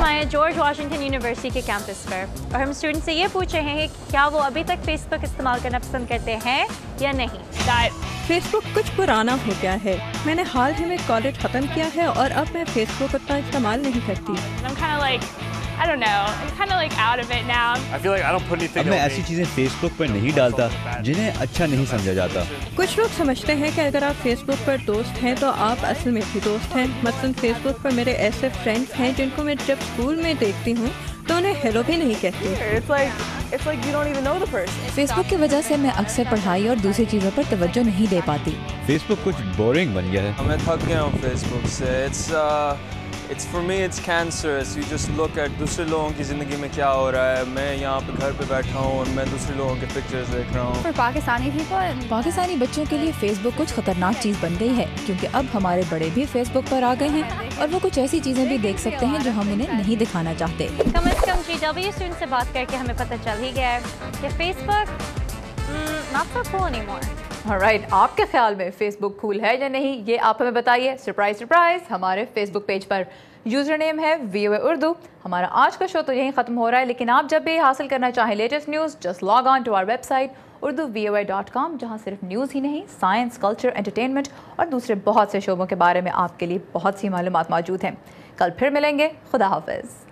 آئے George Washington university کے campus پر اور ہم اسٹوڈنٹ سے یہ پوچھ رہے ہیں کہ کیا وہ ابھی تک فیس بک استعمال کرنا پسند کرتے ہیں یا نہیں. فیس بک کچھ پرانا ہو گیا ہے. میں نے حال ہی میں کالج ختم کیا ہے اور اب میں فیس بک اتنا استعمال نہیں کرتی. اب میں ایسی چیزیں فیس بک پر نہیں ڈالتا جنہیں اچھا نہیں سمجھا جاتا. کچھ لوگ سمجھتے ہیں کہ اگر آپ فیس بک پر دوست ہیں تو آپ اصل میں بھی دوست ہیں. مثلاً فیس بک پر میرے ایسے فرینڈس ہیں جن کو میں جب اسکول میں دیکھتی ہوں تو انہیں ہیلو بھی نہیں کہتی. فیس بک کی وجہ سے میں اکثر پڑھائی اور دوسری چیزوں پر توجہ نہیں دے پاتی. فیس بک کچھ بورنگ بن گیا ہے. میں تھک گیا ہوں فیس بک سے. For me it's cancerous. You just look at دوسرے لوگوں کی زندگی میں کیا ہو رہا ہے. میں یہاں پہ گھر پہ بیٹھا ہوں اور میں دوسرے لوگوں کے پکچرز دیکھ رہا ہوں. پاکستانی بچوں کے لیے فیس بک کچھ خطرناک چیز بن گئی ہے کیونکہ اب ہمارے بڑے بھی فیس بک پر آ گئے ہیں اور وہ کچھ ایسی چیزیں بھی دیکھ سکتے ہیں جو ہم انہیں نہیں دکھانا چاہتے. کم از کم GW اسٹوڈنٹ سے بات کر کے ہمیں پتہ چل ہی گیا ہے کہ Facebook not so cool anymore. Alright, آپ کے خیال میں فیس بک کول ہے یا نہیں یہ آپ ہمیں بتائیے. سرپرائز سرپرائز ہمارے فیس بک پیج پر یوزر نیم ہے VOA اردو. ہمارا آج کا شو تو یہیں ختم ہو رہا ہے لیکن آپ جب بھی حاصل کرنا چاہیں latest news just log on to our website urduvoa.com جہاں صرف نیوز ہی نہیں سائنس کلچر انٹرٹینمنٹ اور دوسرے بہت سے شعبوں کے بارے میں آپ کے لیے بہت سی معلومات موجود ہیں. کل پھر ملیں گے. خدا حافظ.